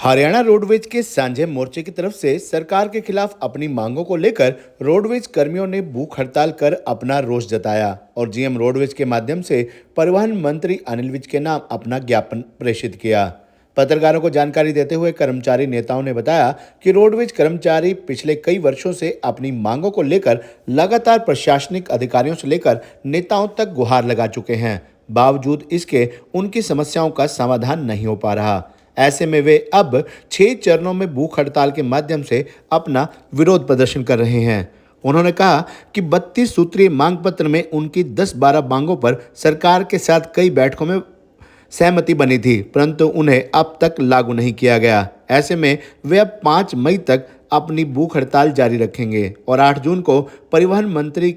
Haryana roadways के सांझे मोर्चे की तरफ से सरकार के खिलाफ अपनी मांगों को लेकर रोडवेज कर्मियों ने भूख हड़ताल कर अपना रोष जताया और जीएम रोडवेज के माध्यम से परिवहन मंत्री अनिल विज के नाम अपना ज्ञापन प्रेषित किया। पत्रकारों को जानकारी देते हुए कर्मचारी नेताओं ने बताया कि रोडवेज कर्मचारी पिछले कई वर्षों से अपनी मांगों को लेकर लगातार प्रशासनिक अधिकारियों से लेकर नेताओं तक गुहार लगा चुके हैं। बावजूद इसके उनकी समस्याओं का समाधान नहीं हो पा रहा। ऐसे में वे अब 6 चरणों में भूख हड़ताल के माध्यम से अपना विरोध प्रदर्शन कर रहे हैं। उन्होंने कहा कि 32 सूत्रीय मांग पत्र में उनकी 10-12 मांगों पर सरकार के साथ कई बैठकों में सहमति बनी थी, परंतु उन्हें अब तक लागू नहीं किया गया। ऐसे में वे अब 5 मई तक अपनी भूख हड़ताल जारी रखेंगे और 8 जून को परिवहन मंत्री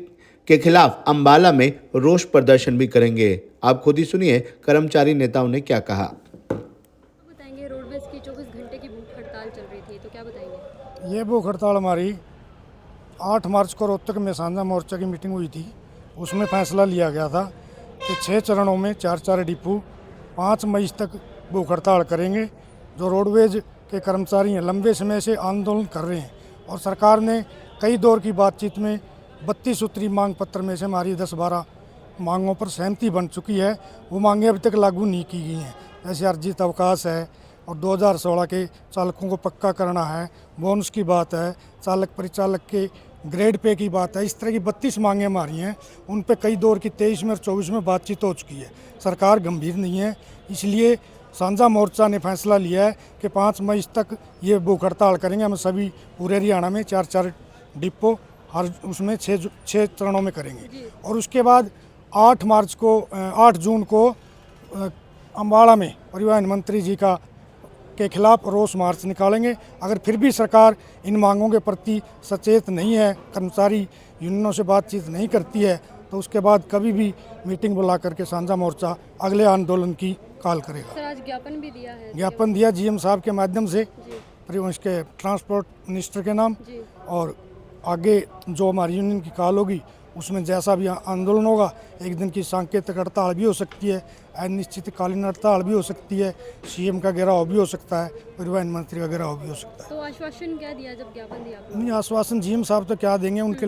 के खिलाफ अंबाला में रोष प्रदर्शन भी करेंगे। आप खुद ही सुनिए कर्मचारी नेताओं ने क्या कहा। बताएंगे रोडवेज की 24 घंटे की भूख हड़ताल चल रही थी, तो क्या बताएंगे? ये भूख हड़ताल हमारी 8 मार्च को रोहतक में सांझा मोर्चा की मीटिंग हुई थी। उसमें फैसला लिया गया था कि 6 चरणों में 4-4 डिपो 5 मई तक भूख हड़ताल करेंगे। जो रोडवेज के कर्मचारी हैं लंबे समय से आंदोलन कर रहे हैं और सरकार ने कई दौर की बातचीत में 32 सूत्री मांग पत्र में से हमारी 10-12 मांगों पर सहमति बन चुकी है। वो मांगें अभी तक लागू नहीं की गई हैं, जैसे अर्जित अवकाश है और 2016 के चालकों को पक्का करना है, बोनस की बात है, चालक परिचालक के ग्रेड पे की बात है। इस तरह की 32 मांगें हमारी हैं। उन पे कई दौर की 23 में और 24 में बातचीत हो चुकी है। सरकार गंभीर नहीं है, इसलिए सांझा मोर्चा ने फैसला लिया है कि 5 मई तक ये भूख हड़ताल करेंगे। हम सभी पूरे हरियाणा में 4-4 डिपो हर उसमें 6 चरणों में करेंगे और उसके बाद 8 जून को अंबाला में परिवहन मंत्री जी के खिलाफ रोष मार्च निकालेंगे। अगर फिर भी सरकार इन मांगों के प्रति सचेत नहीं है, कर्मचारी यूनियनों से बातचीत नहीं करती है, तो उसके बाद कभी भी मीटिंग बुला करके सांझा मोर्चा अगले आंदोलन की काल करेगा। सर, आज ज्ञापन भी दिया है? ज्ञापन दिया जीएम साहब के माध्यम से, परिवहन के ट्रांसपोर्ट मिनिस्टर के नाम, और आगे जो हमारी यूनियन की काल होगी उसमें जैसा भी आंदोलन होगा, एक दिन की सांकेतिक हड़ताल भी हो सकती है, अनिश्चितकालीन हड़ताल भी हो सकती है, सीएम का घेराव भी हो सकता है, परिवहन मंत्री का घेराव भी हो सकता है। तो आश्वासन क्या दिया जब ज्ञापन दिया आपने? नहीं, आश्वासन जीएम साहब तो क्या देंगे, उनके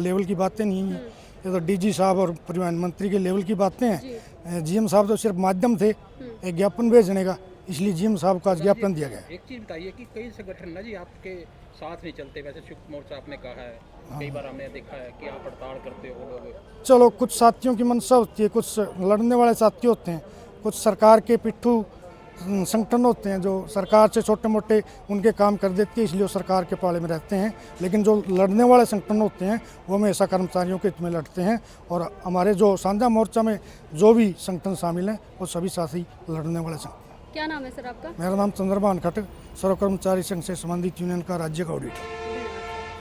लेवल की बातें नहीं हैं। ये तो डीजी साहब और परिवहन मंत्री के लेवल की बातें हैं। जीएम साहब तो सिर्फ माध्यम थे एक ज्ञापन भेजने का, इसलिए जीएम साहब का ज्ञापन दिया गया। एक चीज बताइए कि कई संगठन ना जी आपके साथ नहीं चलते, वैसे संयुक्त मोर्चा आपने कहा है, कई बार हमने देखा है कि आप हड़ताल करते हो लोग। चलो, कुछ साथियों की मंशा होती है, कुछ लड़ने वाले साथी होते हैं, कुछ सरकार के पिट्ठू संगठन होते हैं जो सरकार से छोटे मोटे उनके काम कर देती है, इसलिए वो सरकार के पाले में रहते हैं। लेकिन जो लड़ने वाले संगठन होते हैं वो हमेशा कर्मचारियों के हित में लड़ते हैं और हमारे जो सांझा मोर्चा में जो भी संगठन शामिल हैं वो सभी साथी लड़ने वाले संगठन। क्या नाम है सर आपका? मेरा नाम चंद्रभान खट, सर्व कर्मचारी संघ से संबंधित यूनियन का राज्य का ऑडिटर।